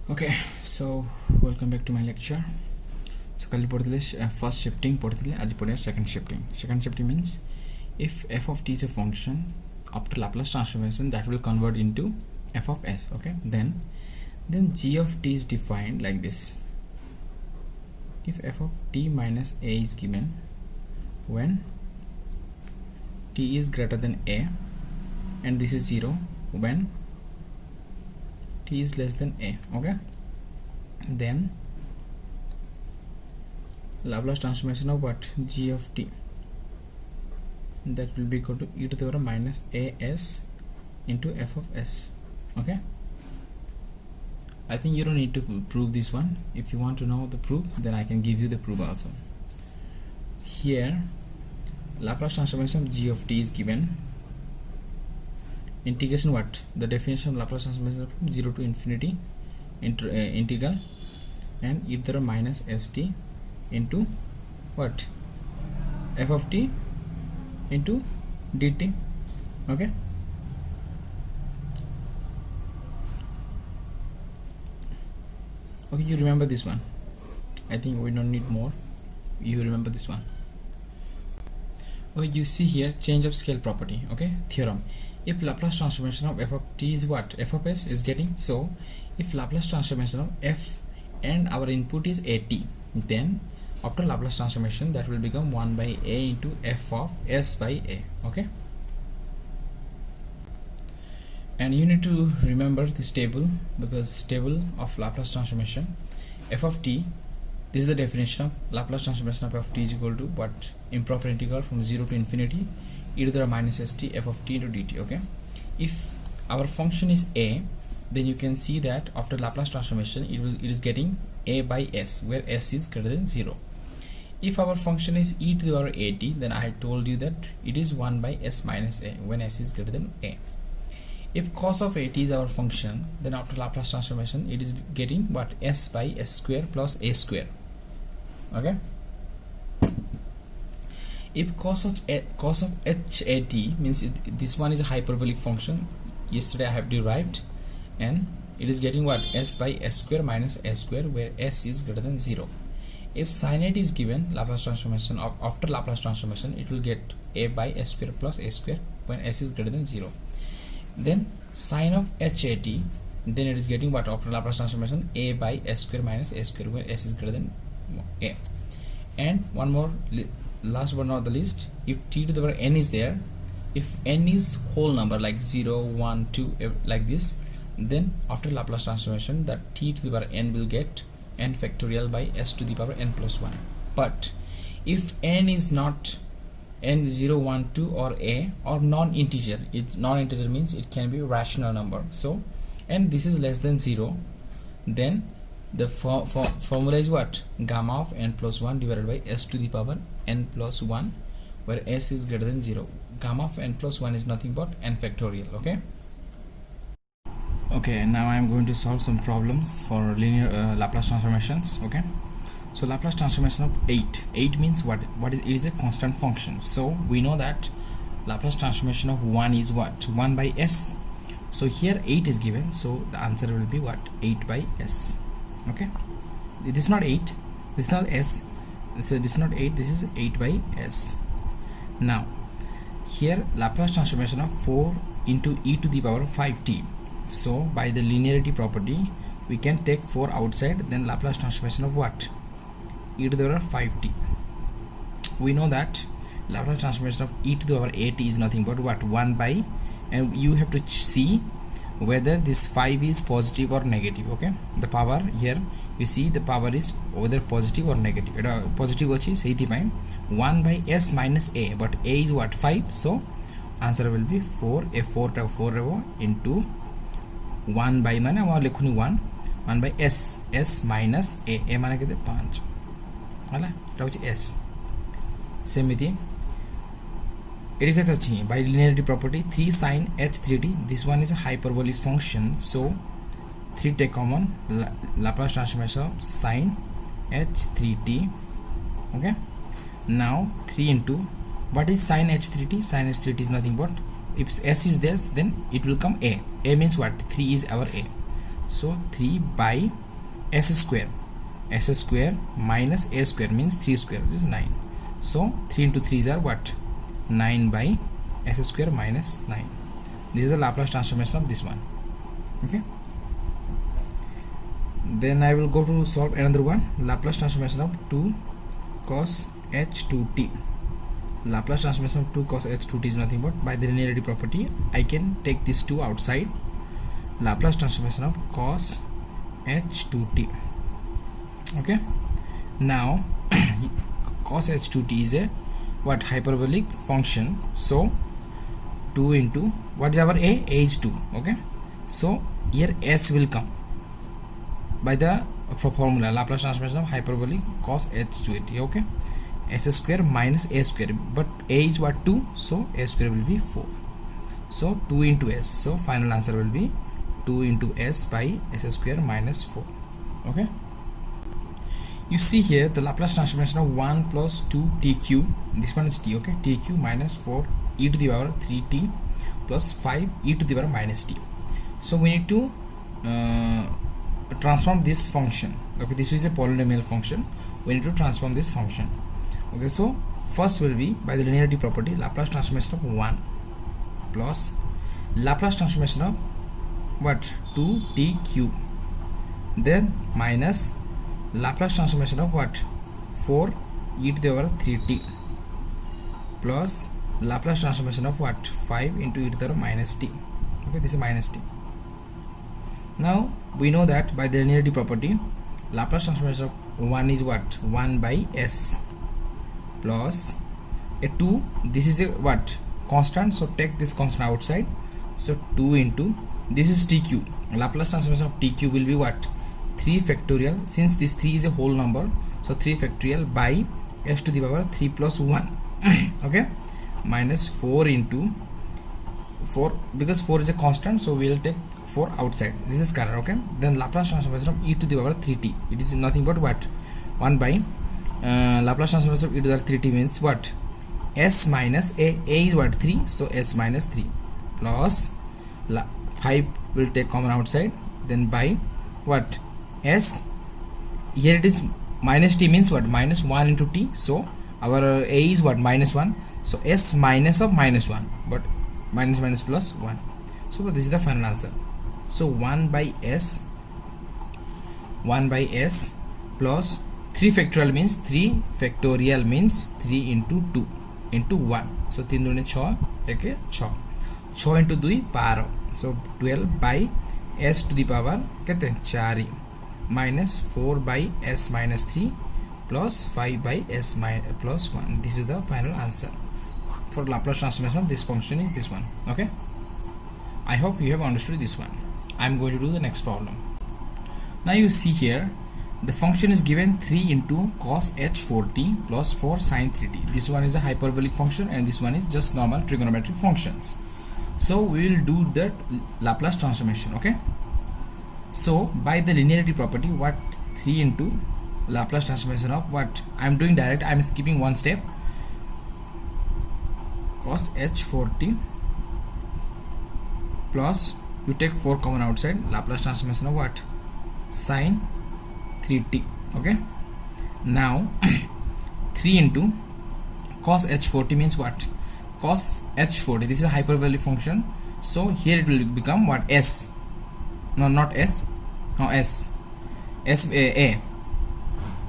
Okay, so welcome back to my lecture. So kali podile first shifting podile aji podile second shifting. Second shifting means if f of t is a function after Laplace transformation that will convert into f of s. Okay, then g of t is defined like this. If f of t minus a is given when t is greater than a and this is 0 when t is less than a. Okay, then Laplace transformation of what? G of t, that will be equal to e to the power minus as into f of s. Okay, I think you don't need to prove this one. If you want to know the proof, then I can give you the proof also. Here Laplace transformation of g of t is given. Integration what? The definition of Laplace transformation from 0 to infinity integral and e to the minus st into what? F of t into dt. Okay, you remember this one. I think we don't need more. You remember this one. Okay, you see here change of scale property. Okay, theorem. If Laplace transformation of f of t is what? F of s is getting. So if Laplace transformation of f and our input is at, then after Laplace transformation that will become 1 by a into f of s by a. Okay, and you need to remember this table, because table of Laplace transformation f of t, this is the definition of Laplace transformation of f of t is equal to what? Improper integral from 0 to infinity e to the minus st f of t into dt. Okay, if our function is a, then you can see that after Laplace transformation it is getting a by s, where s is greater than 0. If our function is e to the power at, then I had told you that it is 1 by s minus a when s is greater than a. If cos of at is our function, then after Laplace transformation it is getting what? S by s square plus a square. Okay, if cos of hat means this one is a hyperbolic function. Yesterday I have derived, and it is getting what? S by s square minus a square, where s is greater than 0. If sin hat is given, Laplace transformation of after Laplace transformation it will get a by s square plus a square when s is greater than 0. Then sin of hat, then it is getting what? After Laplace transformation a by s square minus a square, where s is greater than a. And one more, last but not the least, if t to the power n is there, if n is whole number like 0, 1, 2 like this, then after Laplace transformation that t to the power n will get n factorial by s to the power n plus 1. But if n is not n 0, 1, 2 or a or non-integer, it's non-integer means it can be rational number, so and this is less than 0, then the formula is what? Gamma of n plus 1 divided by s to the power n plus 1, where s is greater than 0. Gamma of n plus 1 is nothing but n factorial. Okay, now I am going to solve some problems for linear Laplace transformations. Okay, so Laplace transformation of 8 means what is it? Is a constant function, so we know that Laplace transformation of 1 is what? 1 by s. So here 8 is given, so the answer will be what? 8 by s. Okay, this is not 8, this is not s, so this is not 8, this is 8 by s. Now here Laplace transformation of 4 into e to the power 5t, so by the linearity property we can take 4 outside, then Laplace transformation of what? E to the power 5t. We know that Laplace transformation of e to the power at is nothing but what? 1 by, and you have to see whether this 5 is positive or negative. Okay, the power here you see the power is whether positive or negative. Positive achi seiti pai 1 by s minus a, but a is what? 5, so answer will be 4 a 4 ta 4 into 1 by mane ama lekhuni 1 by s minus a mane kete 5 hala eta hochi s. Semiti by linearity property 3 sin h3t, this one is a hyperbolic function, so 3 take common, Laplace transformation of sin h3t. Okay, now 3 into what is sin h3t? Sin h3t is nothing but if s is there, then it will come a. A means what? 3 is our a. So 3 by s square. S square minus a square means 3 square, which is 9. So 3 into 3s are what? 9 by s square minus 9. This is the Laplace transformation of this one. Okay. Then I will go to solve another one. Laplace transformation of 2 cos h2t. Laplace transformation of 2 cos h2t is nothing but, by the linearity property, I can take this 2 outside. Laplace transformation of cos h2t. Okay. Now cos h2t is a what? Hyperbolic function. So 2 into what is our a is 2. Okay. So here s will come by the formula Laplace transformation of hyperbolic cos h2t. Okay. S square minus a square, but a is what? 2, so a square will be 4. So 2 into s. So final answer will be 2 into s by s square minus 4. Okay. You see here the Laplace transformation of 1 plus 2t cube. This one is t. Okay. T cube minus 4 e to the power 3t plus 5 e to the power minus t. So we need to transform this function. Okay. This is a polynomial function. We need to transform this function. Okay, so first will be, by the linearity property, Laplace transformation of 1 plus Laplace transformation of what? 2t cube, then minus Laplace transformation of what? 4 e to the power 3t plus Laplace transformation of what? 5 into e to the power minus t. Okay, this is minus t. Now we know that by the linearity property, Laplace transformation of 1 is what? 1 by s plus a 2. This is a what? Constant. So take this constant outside. So 2 into, this is t cube. Laplace transformation of t cube will be what? 3 factorial. Since this 3 is a whole number, so 3 factorial by s to the power 3 plus 1. Okay, minus 4 into 4, because 4 is a constant, so we will take 4 outside. This is scalar. Okay, then Laplace transformation of e to the power 3t. It is nothing but what? 1 by Laplace transformation of e to the power 3t means what? S minus a is what? 3, so s minus 3 plus 5 will take common outside, then by what? S, here it is minus t means what? Minus 1 into t, so our a is what? Minus 1, so s minus of minus 1, but minus minus plus 1, so this is the final answer. So 1 by s plus 3 factorial means 3 factorial means 3 into 2 into 1, so 3 दूने 6 एक 6 6 into 2 12, so 12 by s to the power कितने 4 minus 4 by s minus 3 plus 5 by s plus 1. This is the final answer for Laplace transformation of this function is this one. Okay, I hope you have understood this one. I am going to do the next problem. Now you see here the function is given 3 into cos h4t plus 4 sin 3t. This one is a hyperbolic function and this one is just normal trigonometric functions. So we will do that Laplace transformation. Okay, so by the linearity property, what? 3 into Laplace transformation of what? I am doing direct, I am skipping one step. Cos h4t plus, you take 4 common outside, Laplace transformation of what? Sin 3t. Okay, now 3 into cos h4t means what? Cos h4t, this is a hyperbolic function, so here it will become what? S, no, not s, no, s a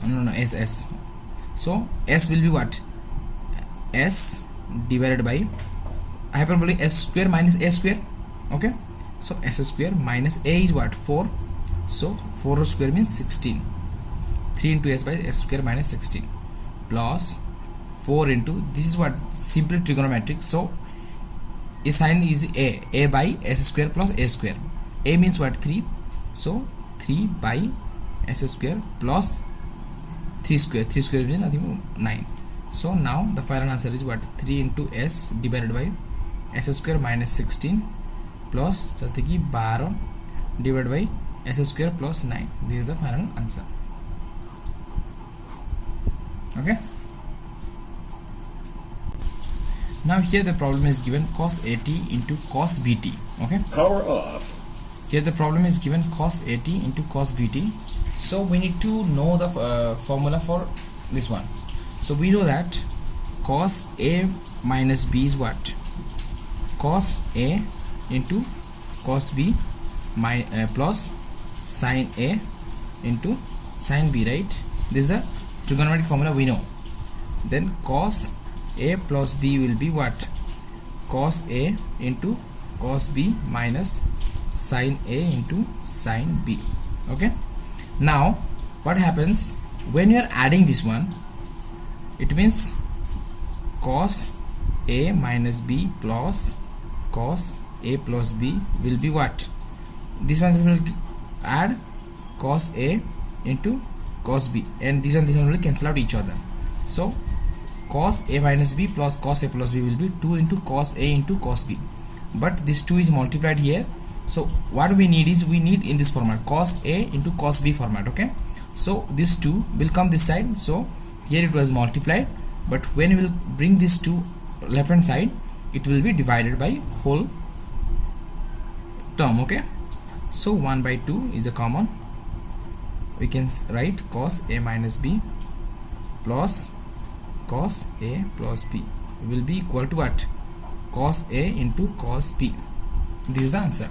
no s, so s will be what? S divided by hyperbolic s square minus a square. Okay, so s square minus a is what? 4, so 4 square means 16. 3 into s by s square minus 16 plus 4 into, this is what? Simply trigonometric, so a sign is a by s square plus a square. A means what? 3, so 3 by s square plus 3 square. 3 square is nothing, 9. So now the final answer is what? 3 into s divided by s square minus 16 plus 12 divided by s square plus 9. This is the final answer. Okay, now here the problem is given cos AT into cos BT. Okay, Power off. Here the problem is given cos AT into cos BT. So we need to know the formula for this one. So we know that cos A minus B is what? Cos A into cos B plus sin A into sin B, right? This is the trigonometric formula we know. Then cos A plus B will be what? Cos A into cos B minus sin A into sin B. Okay, now what happens when you are adding this one? It means cos A minus B plus cos A plus B will be what? This one will add cos A into cos B, and this one will cancel out each other. So cos A minus B plus cos A plus B will be 2 into cos A into cos B, but this 2 is multiplied here. So what we need is, we need in this format cos A into cos B format. Okay, so this 2 will come this side, so here it was multiplied, but when we will bring this to left hand side, it will be divided by whole term. Okay, so 1 by 2 is a common. We can write cos A minus B plus cos A plus B will be equal to what? Cos A into cos B. This is the answer.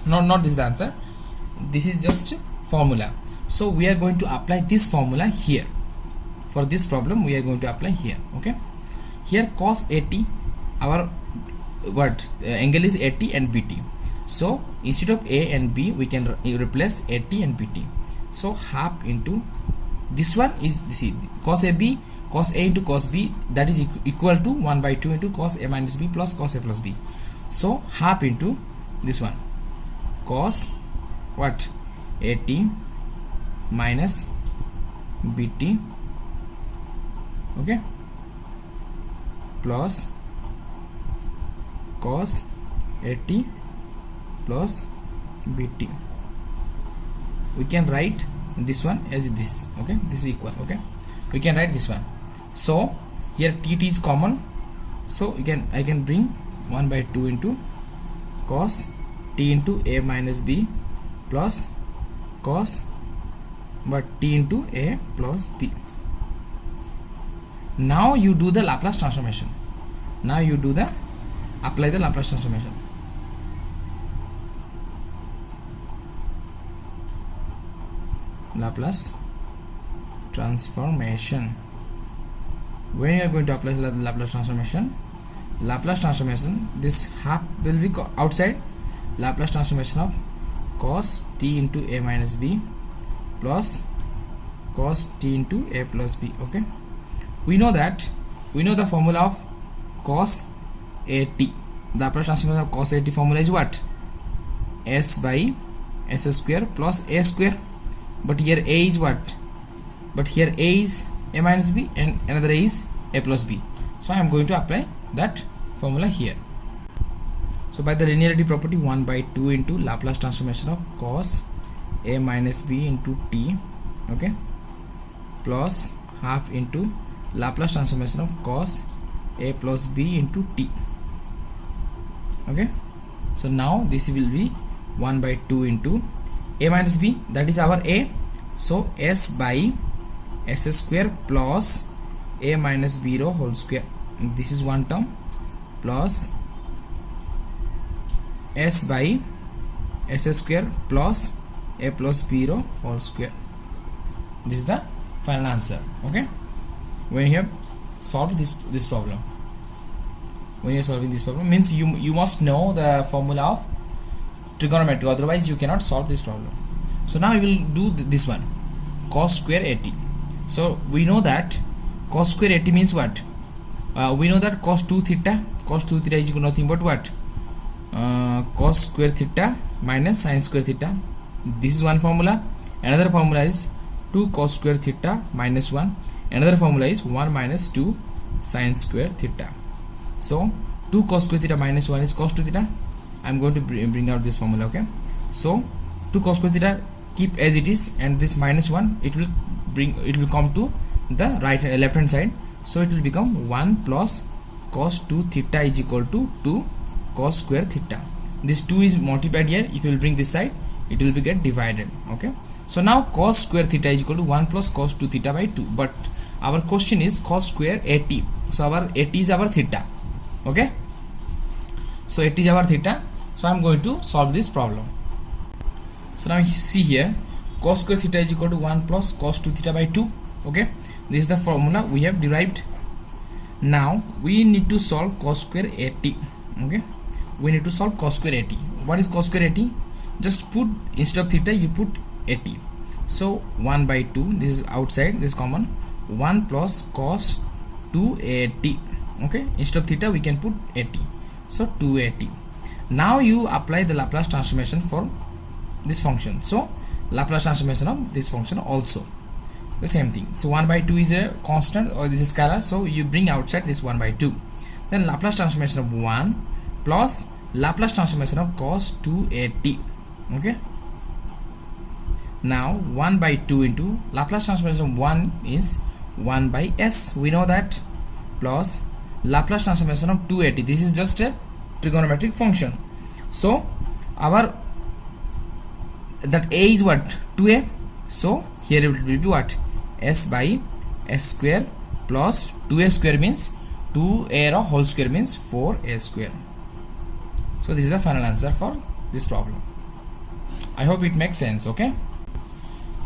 Not this is the answer. This is just formula. So we are going to apply this formula here. For this problem we are going to apply here. Okay, here cos AT, our what angle is AT and BT. So instead of A and B we can replace AT and BT. So half into this one is this cos AB, cos A into cos B, that is equal to 1 by 2 into cos A minus B plus cos A plus B. So half into this one cos what? AT minus BT, okay, plus cos AT plus BT. We can write this one as this. Okay, this is equal. Okay, we can write this one. So here T is common, so I can bring 1 by 2 into cos T into A minus B plus cos but T into A plus B. Now you do the Laplace transformation. Now you do the apply the Laplace transformation. Laplace transformation. When you are going to apply the Laplace transformation, this half will be outside. Laplace transformation of cos T into A minus B plus cos T into A plus B. Okay, we know the formula of cos AT. The Laplace transformation of cos AT formula is what? S by S square plus A square. But here A is what? But here A is A minus B and another A is A plus B. So I am going to apply that formula here. So by the linearity property, 1 by 2 into Laplace transformation of cos A minus B into T, okay, plus half into Laplace transformation of cos A plus B into T. Okay, so now this will be 1 by 2 into A minus B, that is our A, so S by S square plus A minus B rho whole square. This is one term, plus S by S square plus A plus B rho whole square. This is the final answer. Okay, when you have solved this problem, when you are solving this problem, means you must know the formula of trigonometry, otherwise you cannot solve this problem. So now we will do this one, cos square AT. So we know that cos square AT means what? We know that cos 2 theta is equal to nothing but what? Cos square theta minus sin square theta. This is one formula. Another formula is 2 cos square theta minus 1. Another formula is 1 minus 2 sin square theta. So 2 cos square theta minus 1 is cos 2 theta. I am going to bring out this formula. Okay, so 2 cos square theta keep as it is, and this minus 1 it will come to the left hand side, so it will become 1 plus cos 2 theta is equal to 2 cos square theta. this 2 is multiplied here. If you will bring this side, it will be get divided. Okay, so now cos square theta is equal to 1 plus cos 2 theta by 2, but our question is cos square 80. So our 80 is our theta. Okay, so 80 is our theta. So I'm going to solve this problem. So now you see here, cos square theta is equal to 1 plus cos 2 theta by 2. Okay, this is the formula we have derived. Now we need to solve cos square 80. Okay, we need to solve cos square 80. What is cos square 80? Just put, instead of theta you put 80. So 1 by 2, this is outside, this is common, 1 plus cos 280. Okay, instead of theta we can put 80, so 280. Now you apply the Laplace transformation for this function. So Laplace transformation of this function also the same thing. So 1 by 2 is a constant, or this is scalar, so you bring outside this 1 by 2. Then Laplace transformation of 1 plus Laplace transformation of cos 280. Okay, now 1 by 2 into Laplace transformation of 1 is 1 by s, we know that, plus Laplace transformation of 280. This is just a trigonometric function. So our that a is what, 2a, so here it will be what, s by s square plus 2a square means 2a whole square means 4a square. So this is the final answer for this problem. I hope it makes sense. Okay,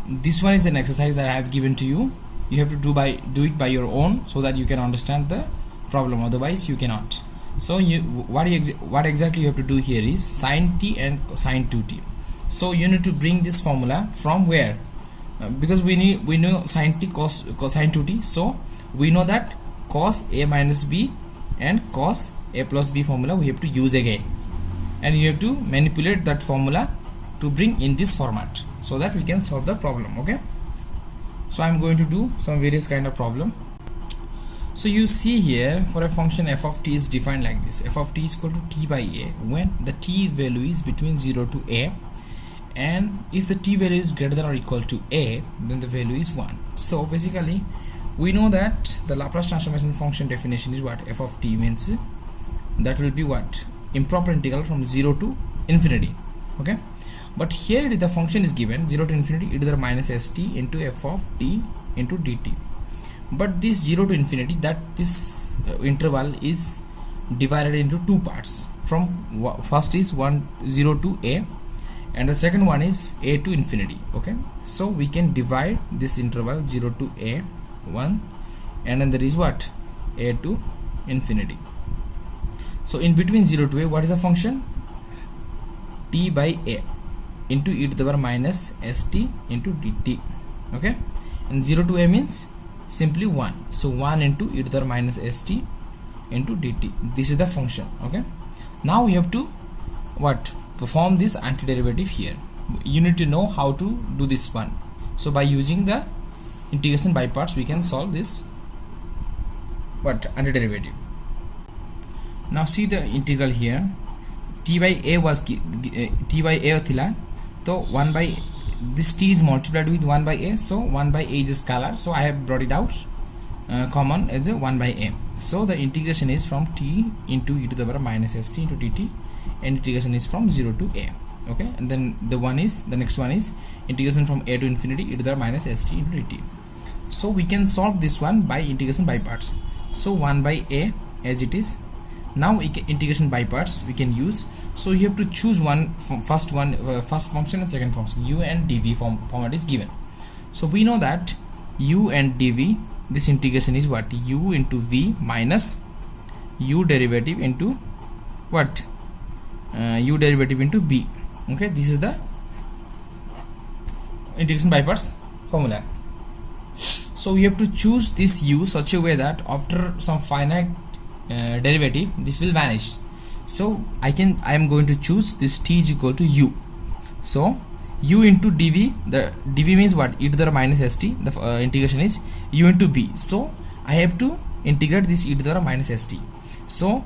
this one is an exercise that I have given to you. You have to do it by your own, so that you can understand the problem, otherwise you cannot. So what exactly you have to do here is sin t and sin 2t. So you need to bring this formula from where? Because we know sin t cosine 2t, so we know that cos a minus b and cos a plus b formula we have to use again, and you have to manipulate that formula to bring in this format, so that we can solve the problem. Okay, so I'm going to do some various kind of problem. So you see here, for a function f of t is defined like this: f of t is equal to t by a when the t value is between 0 to a, and if the t value is greater than or equal to a, then the value is 1. So basically we know that the Laplace transformation function definition is what, f of t means that will be what, improper integral from 0 to infinity. Okay, but here the function is given 0 to infinity e to the minus st into f of t into dt. But this 0 to infinity, that this interval is divided into two parts. From first is 0 to a, and the second one is a to infinity. Okay, so we can divide this interval 0 to a 1, and then there is what, a to infinity. So in between 0 to a, what is the function? T by a into e to the power minus st into dt. Okay, and 0 to a means simply 1, so 1 into e to the power minus st into dt. This is the function. Okay, now we have to what, perform this antiderivative here. You need to know how to do this one. So by using the integration by parts, we can solve this what, antiderivative. Now see the integral here. T by a was t by a thila, so 1 by this t is multiplied with 1 by a, so 1 by a is a scalar, so I have brought it out common as a 1 by a. So the integration is from t into e to the power minus st into dt, and integration is from 0 to a. Okay, and then the next one is integration from a to infinity e to the power minus st into dt. So we can solve this one by integration by parts. So 1 by a as it is. Now integration by parts we can use. So you have to choose first function and second function. U and dv format is given. So we know that u and dv, this integration is what, u into v minus u derivative into what, u derivative into b. Okay, this is the integration by parts formula. So we have to choose this u such a way that after some finite derivative this will vanish. So I am going to choose this t is equal to u. So u into dv, the dv means what, e to the minus st, the integration is u into b. So I have to integrate this e to the minus st. So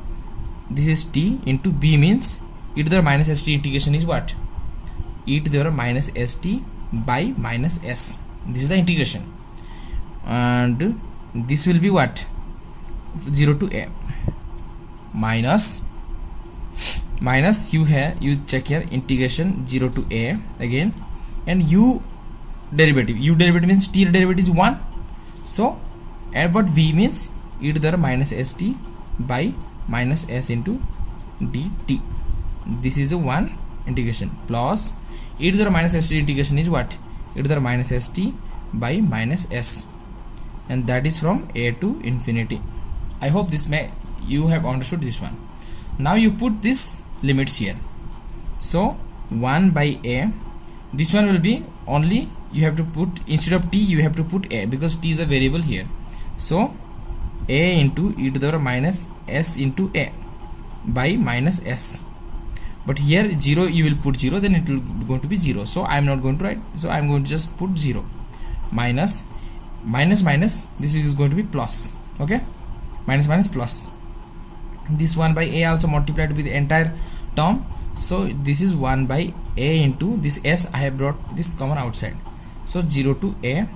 this is t into b means e to the minus st integration is what, e to the minus st by minus s. This is the integration, and this will be what, 0 to a minus minus you check here integration 0 to a again, and u derivative means t derivative is 1. So and what v means e to the minus st by minus s into dt. This is a 1 integration plus e to the minus st integration is what? E to the minus st by minus s, and that is from a to infinity. I hope this you have understood this one. Now you put this limits here. So 1 by a, this one will be only, you have to put, instead of t you have to put a, because t is a variable here. So a into e to the minus s into a by minus s, but here 0 you will put 0, then it will going to be 0. So I am not going to write, so I am going to just put 0 minus minus, this is going to be plus. Okay, minus plus, this 1 by a also multiplied with the entire term. So this is 1 by a into this s, I have brought this common outside. So 0 to a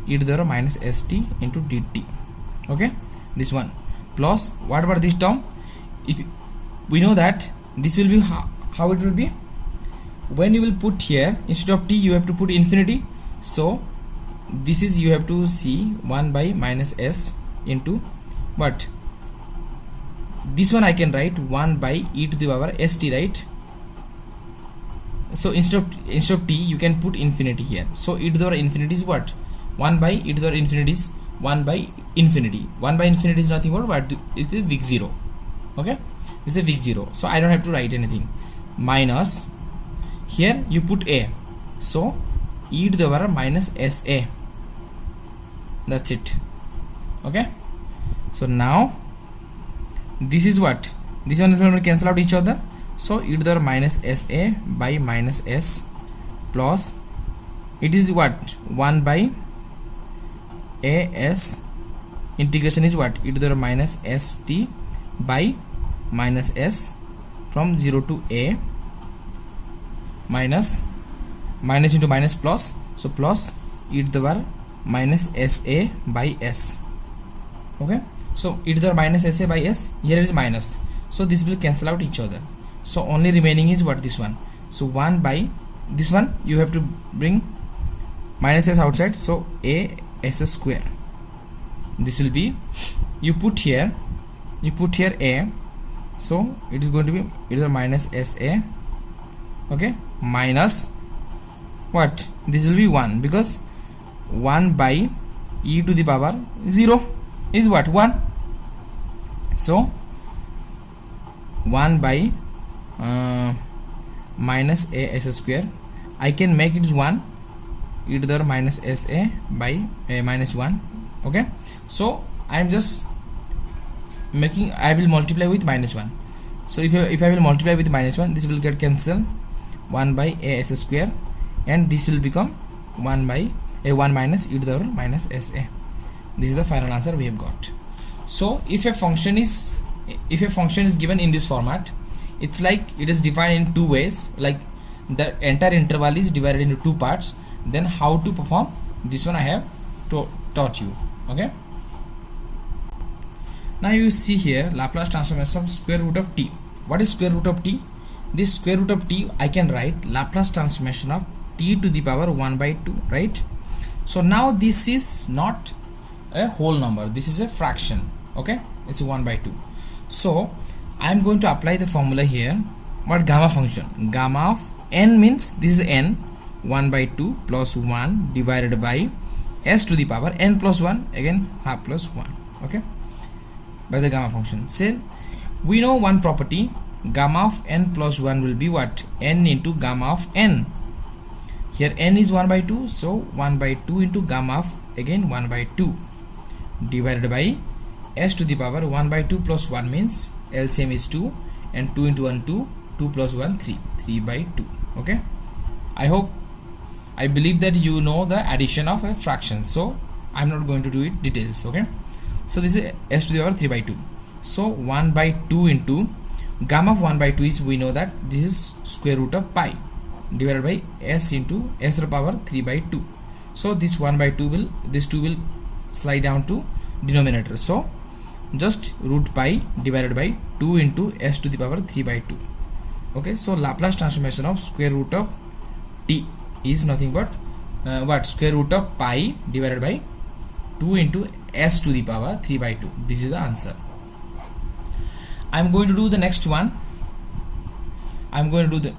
e to the minus st into dt. Okay, this one plus what about this term? If we know that this will be how it will be, when you will put here instead of t you have to put infinity. So this is, you have to see 1 by minus s into, but this one I can write 1 by e to the power st, right? So instead of t you can put infinity here. So e to the power infinity is what? 1 by e to the power infinity is 1 by infinity. 1 by infinity is nothing but it is big 0. Okay, this is a big 0, so I don't have to write anything. Minus, here you put a, so e to the power minus sa, that's it. Okay, so now this is what, this one is going to cancel out each other. So e to the power minus sa by minus s plus, it is what, 1 by as, integration is what, e to the power minus st by minus s from 0 to a, minus into minus plus, so plus e to the power minus sa by s. Okay, so e to the power minus sa by s, here is minus, so this will cancel out each other. So only remaining is what, this one. So 1 by this one you have to bring minus s outside, so a s square, this will be, you put here a, so it is going to be e to the minus sa. Okay, minus what, this will be 1, because 1 by e to the power 0 is what, 1. So 1 by minus a s square, I can make it 1 e to the power minus sa by minus 1. Okay, so I am just making, I will multiply with minus 1. So if I will multiply with minus 1, this will get cancelled, 1 by a s square, and this will become 1 by a 1 minus e to the power minus sa. This is the final answer we have got. So if a function is given in this format, it's like it is defined in two ways, like the entire interval is divided into two parts. Then how to perform this one I have taught you. Okay, now you see here Laplace transformation of square root of t. What is square root of t? This square root of t I can write Laplace transformation of t to the power 1 by 2, right? So now this is not a whole number, this is a fraction. Okay, it's 1 by 2. So I am going to apply the formula here. What gamma function? Gamma of n means this is n, 1 by 2 plus 1 divided by s to the power n plus 1, again half plus 1. Okay, by the gamma function. Say we know one property, gamma of n plus 1 will be what? N into gamma of n. Here n is 1 by 2, so 1 by 2 into gamma of again 1 by 2 divided by s to the power 1 by 2 plus 1 means LCM is 2, and 2 into 1 2, 2 plus 1 3 by 2. Okay, I believe that you know the addition of a fraction, so I'm not going to do it details. Okay, so this is s to the power 3 by 2. So 1 by 2 into gamma of 1 by 2 is, we know that this is square root of pi divided by s into s to the power 3 by 2. So this 1 by 2 will, this 2 will slide down to denominator. So just root pi divided by 2 into s to the power 3 by 2. Okay, so Laplace transformation of square root of t is nothing but what, square root of pi divided by 2 into s to the power 3 by 2. This is the answer. I'm going to do the next one. I'm going to do the